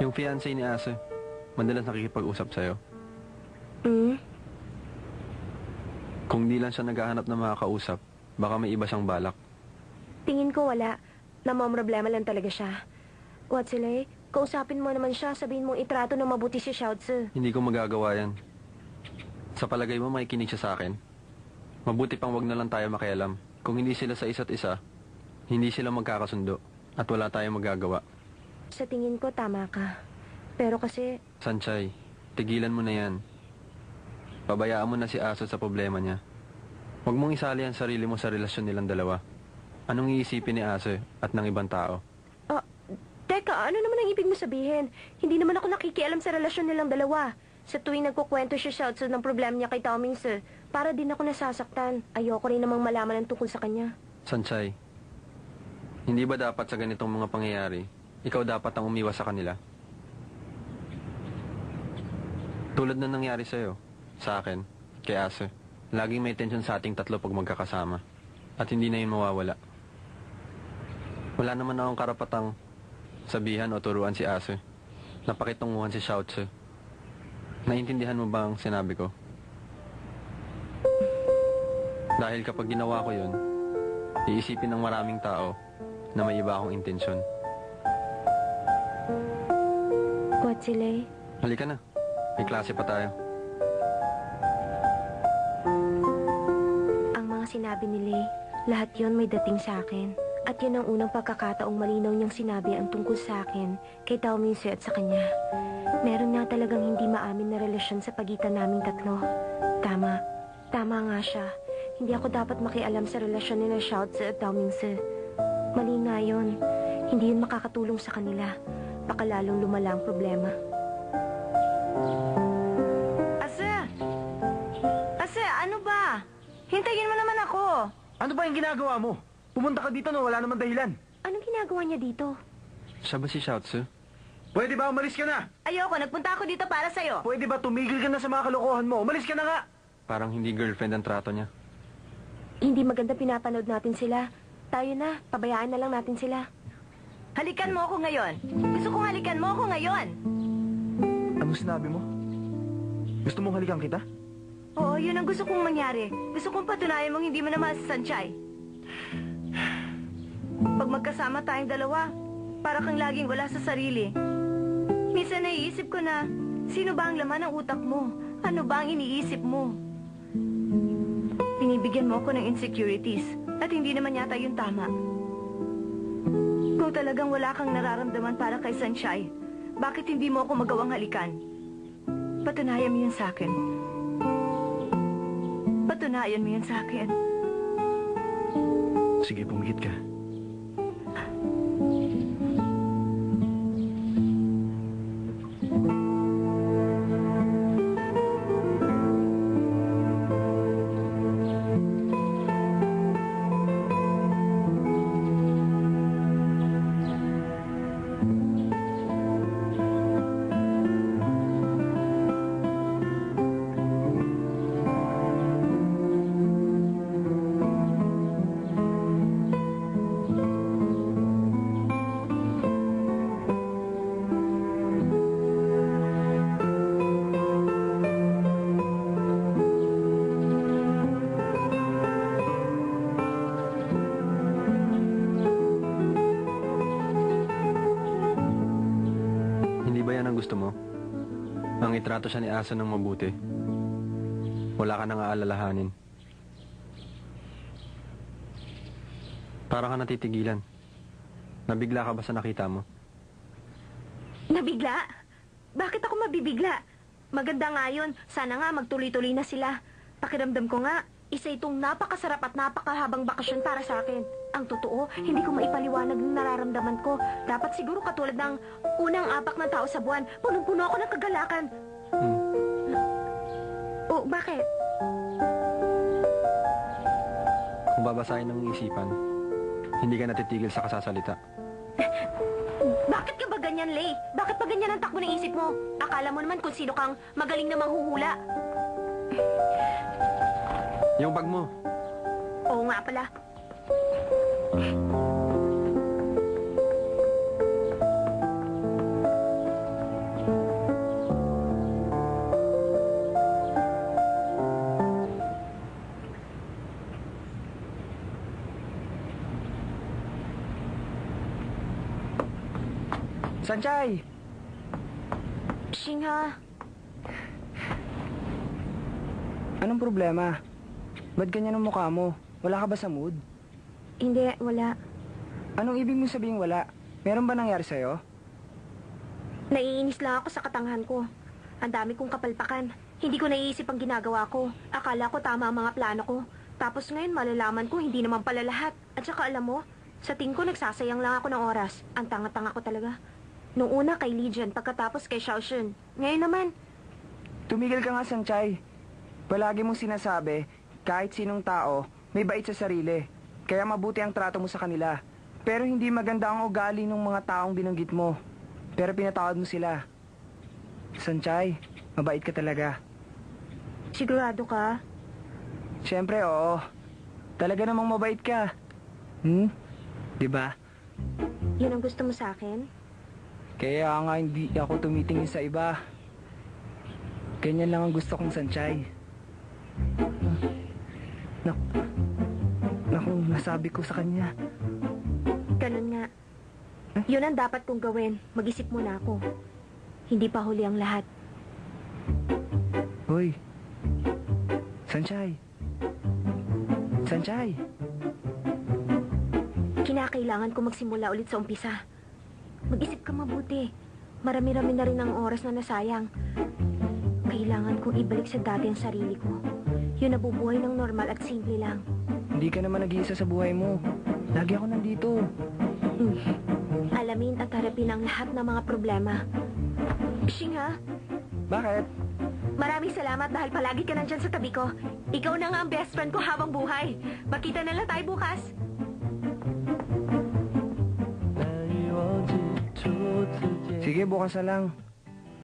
Yung fiancé ni Ase, madalas nakikipag-usap sa'yo. Hmm? Kung di lang siya naghahanap ng mga kausap, baka may iba siyang balak. Tingin ko wala. Namamroblema lang talaga siya. Watsile, kausapin mo naman siya, sabihin mong itrato na mabuti si Xiaotzu. Hindi ko magagawa yan. Sa palagay mo, makikinig siya sa akin? Mabuti pang wag na lang tayo makialam. Kung hindi sila sa isa't isa, hindi sila magkakasundo at wala tayong magagawa. Sa tingin ko, tama ka. Pero kasi, Sanchay, tigilan mo na yan. Pabayaan mo na si Aso sa problema niya. Huwag mong isali ang sarili mo sa relasyon nilang dalawa. Anong iisipin ni Aso at ng ibang tao? teka, ano naman ang ibig mo sabihin? Hindi naman ako nakikialam sa relasyon nilang dalawa. Sa tuwing nagkukwento si Xiaotzu ng problema niya kay Tao Mingse, para din ako nasasaktan. Ayoko rin namang malaman ang tungkol sa kanya. Sanchay, hindi ba dapat sa ganitong mga pangyayari, ikaw dapat ang umiwas sa kanila? Tulad na nangyari sa'yo, sa akin, kay Ase. Laging may tensyon sa ating tatlo pag magkakasama. At hindi na yun mawawala. Wala naman akong karapatang sabihan o turuan si Ase. Napakitunguhan si Xiaotzu. Naintindihan mo ba ang sinabi ko? Dahil kapag ginawa ko yun, iisipin ng maraming tao na may iba akong intensyon. Watsile, Halika na. May klase pa tayo. ang mga sinabi ni Lei, lahat yon may dating sa akin. At yun ang unang pagkakataong malinaw niyang sinabi ang tungkol sa akin kay Tao Mingse at sa kanya. Meron nga talagang hindi maamin na relasyon sa pagitan naming tatlo. Tama. Tama nga siya. Hindi ako dapat makialam sa relasyon ni Xiaotzu at Tao Mingse. Mali nga yun. Hindi yun makakatulong sa kanila. Baka lalong lumala ang problema. Ase! Ase, ano ba? Hintayin mo naman ako. Ano ba yung ginagawa mo? Pumunta ka dito na wala namang dahilan. Anong ginagawa niya dito? Siya ba si Xiaotzu? Pwede ba umalis ka na? Ayoko, nagpunta ako dito para sa'yo. Pwede ba tumigil ka na sa mga kalokohan mo? Umalis ka na nga! Parang hindi girlfriend ang trato niya. Hindi maganda pinapanood natin sila. Tayo na, pabayaan na lang natin sila. Halikan mo ako ngayon. Gusto kong halikan mo ako ngayon. Anong sinabi mo? Gusto mong halikan kita? Oo, yun ang gusto kong mangyari. Gusto kong patunayan mong hindi mo na mahal si Sanchay. Pag magkasama tayong dalawa, para kang laging wala sa sarili. Minsan naiisip ko na, sino ba ang laman ng utak mo? Ano ba ang iniisip mo? Binibigyan mo ako ng insecurities, at hindi naman yata yung tama. Kung talagang wala kang nararamdaman para kay Sanchay, bakit hindi mo ako magawang halikan? Patunayan mo yan sa akin. Patunayan mo yan sa akin. Sige, pumikit ka. Gusto mo? Ang itrato siya ni Asa ng mabuti. Wala ka nang aalalahanin. Para ka natitigilan. Nabigla ka ba sa nakita mo? Nabigla? Bakit ako mabibigla? Maganda nga yun. Sana nga magtuloy-tuloy na sila. Pakiramdam ko nga, isa itong napakasarap at napakahabang bakasyon para sa akin. Ang totoo, hindi ko maipaliwanag ng nararamdaman ko. Dapat siguro katulad ng unang apak ng tao sa buwan, punong-puno ako ng kagalakan. Oh, bakit? Kung babasahin ng isipan, hindi ka natitigil sa kasasalita. Bakit ka ba ganyan, Lei? Bakit ba ganyan ang takbo ng isip mo? Akala mo naman kung sino kang magaling na manghuhula. Yung bag mo. Oo nga pala. Sanchay! Shingha, Anong problema? Ba't ganyan ang mukha mo? Wala ka ba sa mood? hindi, wala. Anong ibig mo sabihin wala? Meron ba nangyari sa'yo? Naiinis lang ako sa katangahan ko. Ang dami kong kapalpakan. Hindi ko naiisip ang ginagawa ko. Akala ko tama ang mga plano ko. Tapos ngayon malalaman ko hindi naman pala lahat. At saka alam mo, sa tingin ko nagsasayang lang ako ng oras. Ang tanga-tanga ko talaga. Nung una kay Legion, pagkatapos kay Xiaoxun. Ngayon naman, Tumigil ka nga, Sanchay. Palagi mong sinasabi, kahit sinong tao, may bait sa sarili. Kaya mabuti ang trato mo sa kanila. Pero hindi maganda ang ugali ng mga taong binanggit mo. Pero pinatawad mo sila. Sanchay, mabait ka talaga. sigurado ka? Siyempre, oo. Talaga namang mabait ka. Hmm? Diba? Yun ang gusto mo sa akin? Kaya nga hindi ako tumitingin sa iba. Ganyan lang ang gusto kong Sanchay. Naku, nasabi ko sa kanya. Ganun nga. Yun ang dapat kong gawin. Mag-isip muna ako. Hindi pa huli ang lahat. Hoy. Sanchay. Sanchay. Kinakailangan ko magsimula ulit sa umpisa. Mag-isip ka mabuti. Marami-rami na rin ang oras na nasayang. Kailangan kong ibalik sa dati ang sarili ko. Yung nabubuhay ng normal at simple lang. Hindi ka naman nag-iisa sa buhay mo. Lagi ako nandito. Alamin at harapin ang lahat ng mga problema. Shingha, Bakit? maraming salamat dahil palagi ka nandyan sa tabi ko. Ikaw na nga ang best friend ko habang buhay. Magkita na lang tayo bukas. Sige, bukas na lang.